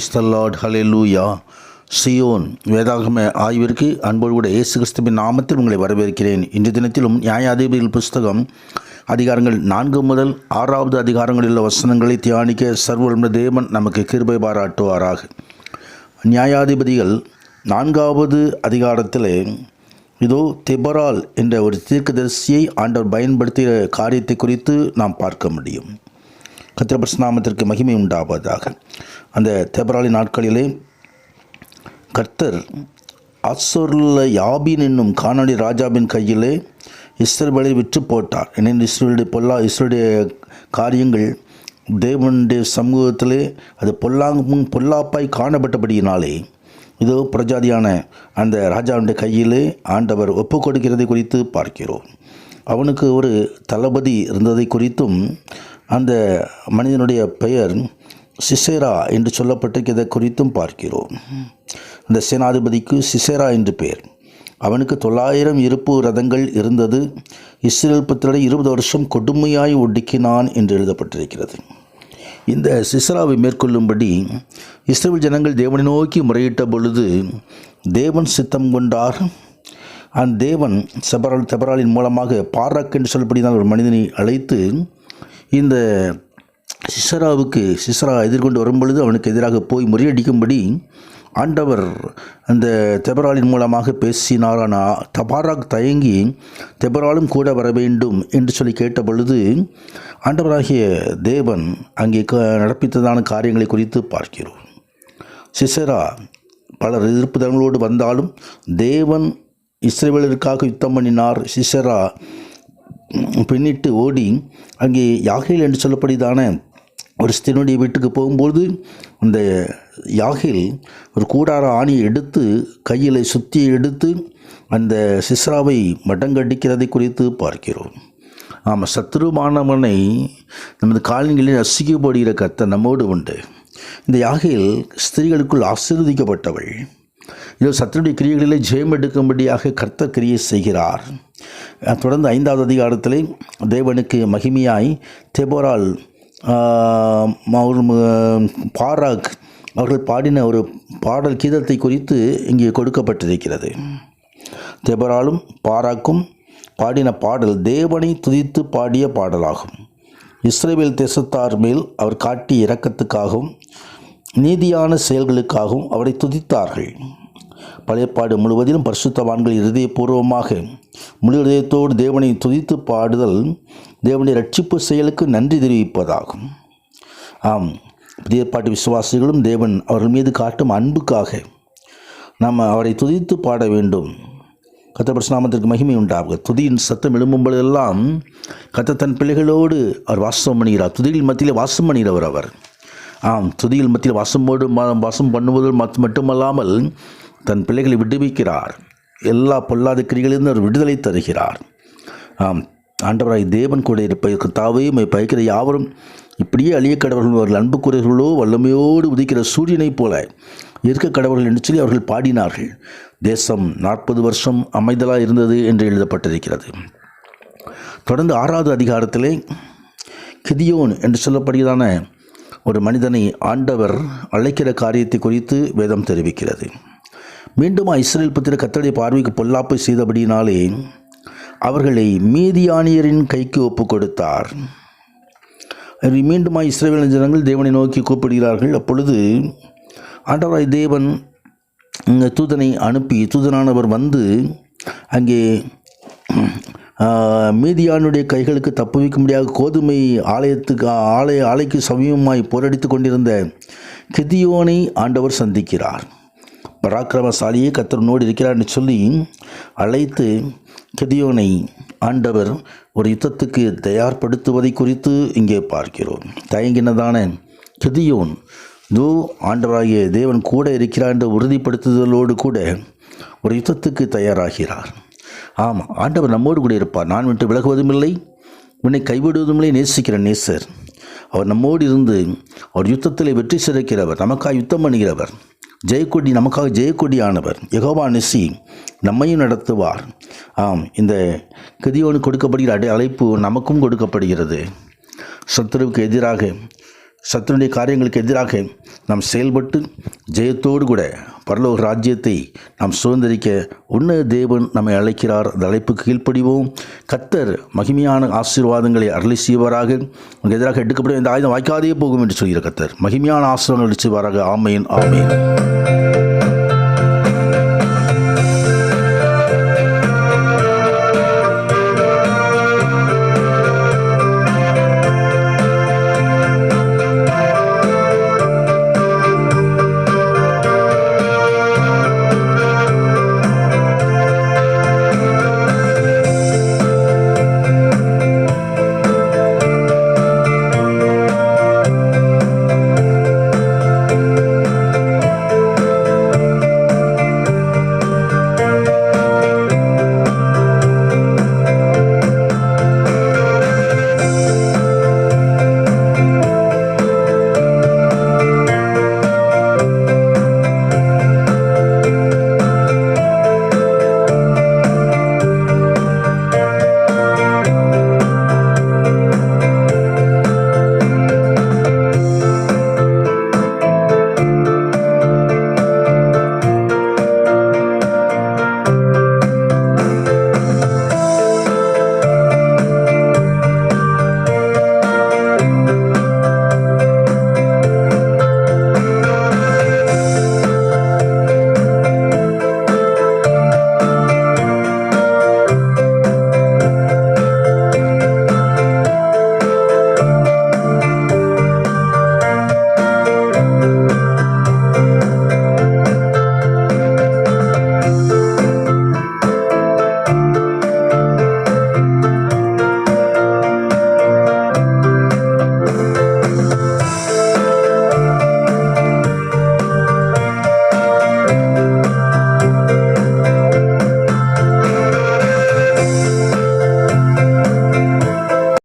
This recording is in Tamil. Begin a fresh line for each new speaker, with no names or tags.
Praise the Lord, hallelujah. Zion வேதாகம ஆய்விற்கு அன்போடு கூட இயேசு கிறிஸ்துவின் நாமத்தில் உங்களை வரவேற்கிறேன். இன்றைய தினத்திலும் நியாயாதிபதிகள் புஸ்தகம் அதிகாரங்கள் 4 முதல் 6வது அதிகாரங்களில் உள்ள வசனங்களை தியானிக்க சர்வவல்லமை தேவன் நமக்கு கிருபை பாராட்டுவாராக. நியாயாதிபதிகள் 4வது அதிகாரத்தில் இதோ தெபரால் என்ற ஒரு தீர்க்கதரிசியை ஆண்டவர் பயன்படுத்திய காரியத்தை குறித்து நாம் பார்க்க முடியும். கர்த்தருடைய பரிசுத்த நாமத்திற்கு மகிமை உண்டாவதாக. அந்த தெபராலின் நாட்களிலே கர்த்தர் ஆசோரில் யாபீன் என்னும் கானானி ராஜாவின் கையிலே இஸ்ரவேலை விற்று போட்டார். ஏனெனில் இஸ்ரவேலுடைய காரியங்கள் தேவனுடைய சமூகத்திலே அது பொல்லாப்பாய் காணப்பட்டபடியினாலே இதோ பிரஜாதியான அந்த ராஜாவுடைய கையிலே ஆண்டவர் ஒப்பு கொடுக்கிறதை குறித்து பார்க்கிறோம். அவனுக்கு ஒரு தளபதி இருந்ததை குறித்தும் அந்த மனிதனுடைய பெயர் சிசேரா என்று சொல்லப்பட்டிருக்கிறதை குறித்தும் பார்க்கிறோம். அந்த சேனாதிபதிக்கு சிசேரா என்று பெயர். அவனுக்கு 900 இருப்பு ரதங்கள் இருந்தது. இஸ்ரவேல் புத்திரரை 20 வருஷம் கொடுமையாய் ஒடுக்கினான் என்று எழுதப்பட்டிருக்கிறது. இந்த சிசேராவை மேற்கொள்ளும்படி இஸ்ரவேல் ஜனங்கள் தேவனை நோக்கி முறையிட்ட பொழுது தேவன் சித்தம் கொண்டார். அந்த தேவன் தெபராலின் மூலமாக பாராக் என்று சொல்லப்படிதான் ஒரு மனிதனை அழைத்து இந்த சிசரா எதிர்கொண்டு வரும்பொழுது அவனுக்கு எதிராக போய் முறியடிக்கும்படி ஆண்டவர் அந்த தெபராலின் மூலமாக பேசினார். ஆனால் பாராக் தயங்கி தெபராலும் கூட வர வேண்டும் என்று சொல்லி கேட்ட பொழுது ஆண்டவராகிய தேவன் அங்கே நடப்பித்ததான காரியங்களை குறித்து பார்க்கிறோம். சிசரா பலர் எதிர்ப்பு தளங்களோடு வந்தாலும் தேவன் இஸ்ரவேலருக்காக யுத்தம் பண்ணினார். சிசரா பின்னிட்டு ஓடி அங்கே யாகேல் என்று சொல்லப்படிதான ஒரு ஸ்திரனுடைய வீட்டுக்கு போகும்போது அந்த யாகேல் ஒரு கூடார ஆணியை எடுத்து கையில் சுத்தியை எடுத்து அந்த சிஸ்ராவை மடங்கடிக்கிறதை குறித்து பார்க்கிறோம். ஆமாம், சத்துருமானவனை நமது காலங்களில் அசிக்கப்படுகிற கர்த்தர் நம்மோடு உண்டு. இந்த யாகேல் ஸ்திரீகளுக்குள் ஆசீர்வதிக்கப்பட்டவள். இதோ சத்துருடைய கிரியைகளிலே ஜெயம் எடுக்கும்படியாக கர்த்தர் கிரியை செய்கிறார். தொடர்ந்து 5வது அதிகாரத்திலே தேவனுக்கு மகிமையாய் தெபரால் பாராக் அவர்கள் பாடின ஒரு பாடல் கீதத்தை குறித்து இங்கே கொடுக்கப்பட்டிருக்கிறது. தெபராலும் பாராக்கும் பாடின பாடல் தேவனை துதித்து பாடிய பாடலாகும். இஸ்ரவேல் தேசத்தார் மேல் அவர் காட்டிய இரக்கத்துக்காகவும் நீதியான செயல்களுக்காகவும் அவரை துதித்தார்கள். பழையப்பாடு முழுவதிலும் பரிசுத்தவான்கள் இருதயபூர்வமாக முழு இதயத்தோடு தேவனை துதித்து பாடுதல் தேவனுடைய ரட்சிப்பு செயலுக்கு நன்றி தெரிவிப்பதாகும். ஆம், புதிய பாட்டு விசுவாசிகளும் தேவன் அவர்கள் மீது காட்டும் அன்புக்காக நாம் அவரை துதித்து பாட வேண்டும். கர்த்தருடைய பரிசுத்த நாமத்திற்கு மகிமை உண்டாக. துதியின் சத்தம் எழும்பும்போதெல்லாம் கர்த்தர் தன் பிள்ளைகளோடு அவர் வாசம் பண்ணுகிறார். துதியில் மத்தியில் வாசம் பண்ணுகிறவர் அவர். ஆம், துதியில் மத்தியில் வாசம் பண்ணுவது மட்டுமல்லாமல் தன் பிள்ளைகளை விடுவிக்கிறார். எல்லா பொல்லாத கிரிகளிலிருந்து அவர் விடுதலை தருகிறார். ஆம், ஆண்டவராய் தேவன் கூட இருப்பதற்கு தாவே பயக்கிற யாவரும் இப்படியே அழிய கடவர்கள் அவர்கள் அன்புக்குரியவர்களோ வல்லமையோடு உதிக்கிற சூரியனைப் போல இருக்க கடவர்கள் என்று சொல்லி அவர்கள் பாடினார்கள். தேசம் 40 வருஷம் அமைதலாக இருந்தது என்று எழுதப்பட்டிருக்கிறது. தொடர்ந்து 6வது அதிகாரத்திலே கிதியோன் என்று சொல்லப்படுகிறதான ஒரு மனிதனை ஆண்டவர் அழைக்கிற காரியத்தை குறித்து வேதம் தெரிவிக்கிறது. மீண்டும் இஸ்ரவேல் புத்திரர் கர்த்தருடைய பார்வைக்கு பொல்லாப்பை செய்தபடியினாலே அவர்களை மீதியானியரின் கைக்கு ஒப்பு கொடுத்தார். மீண்டும் இஸ்ரவேல் ஜனங்கள் தேவனை நோக்கி கூப்பிடுகிறார்கள். அப்பொழுது ஆண்டவராய் தேவன் தூதனை அனுப்பி தூதனானவர் வந்து அங்கே மீதியானுடைய கைகளுக்கு தப்புவிக்க முடியாத கோதுமை ஆலைக்கு சமீபமாய் போரடித்து கொண்டிருந்த கிதியோனை ஆண்டவர் சந்திக்கிறார். பராக்கிரமசாலியே கர்த்தரோடு இருக்கிறார் என்று சொல்லி அழைத்து கிதியோனை ஆண்டவர் ஒரு யுத்தத்துக்கு தயார்படுத்துவதை குறித்து இங்கே பார்க்கிறோம். தயங்கினதான கிதியோன் இதோ ஆண்டவராகிய தேவன் கூட இருக்கிறார் என்ற உறுதிப்படுத்துதலோடு கூட ஒரு யுத்தத்துக்கு தயாராகிறார். ஆமாம், ஆண்டவர் நம்மோடு கூட இருப்பார். நான் விட்டு விலகுவதும் இல்லை, உன்னை கைவிடுவதும் இல்லை. நேசிக்கிற நேசர் அவர் நம்மோடு இருந்து அவர் யுத்தத்தில் வெற்றி சிறக்கிறவர், நமக்காக யுத்தம் பண்ணுகிறவர், ஜெயக்கொடி நமக்காக ஜெயக்கொடியானவர் யெகோவா நிசி நம்மையும் நடத்துவார். ஆம், இந்த கிதியோனுக்கு கொடுக்கப்படுகிற அழைப்பு நமக்கும் கொடுக்கப்படுகிறது. சத்துருவுக்கு எதிராக சத்துருடைய காரியங்களுக்கு எதிராக நாம் செயல்பட்டு ஜெயத்தோடு கூட பரலோக ராஜ்யத்தை நாம் சுதந்திரிக்க உன்னத தேவன் நம்மை அழைக்கிறார். அந்த அழைப்புக்கு கீழ்ப்படிவோம். கர்த்தர் மகிமையான ஆசீர்வாதங்களை அருளி செய்வாராக. உங்களுக்கு எதிராக எடுக்கப்படும் இந்த ஆயுதம் வாய்க்காதே போகும் என்று சொல்கிற கர்த்தர் மகிமையான ஆசீர்வாதங்களை செய்வாராக. ஆமேன், ஆமேன்.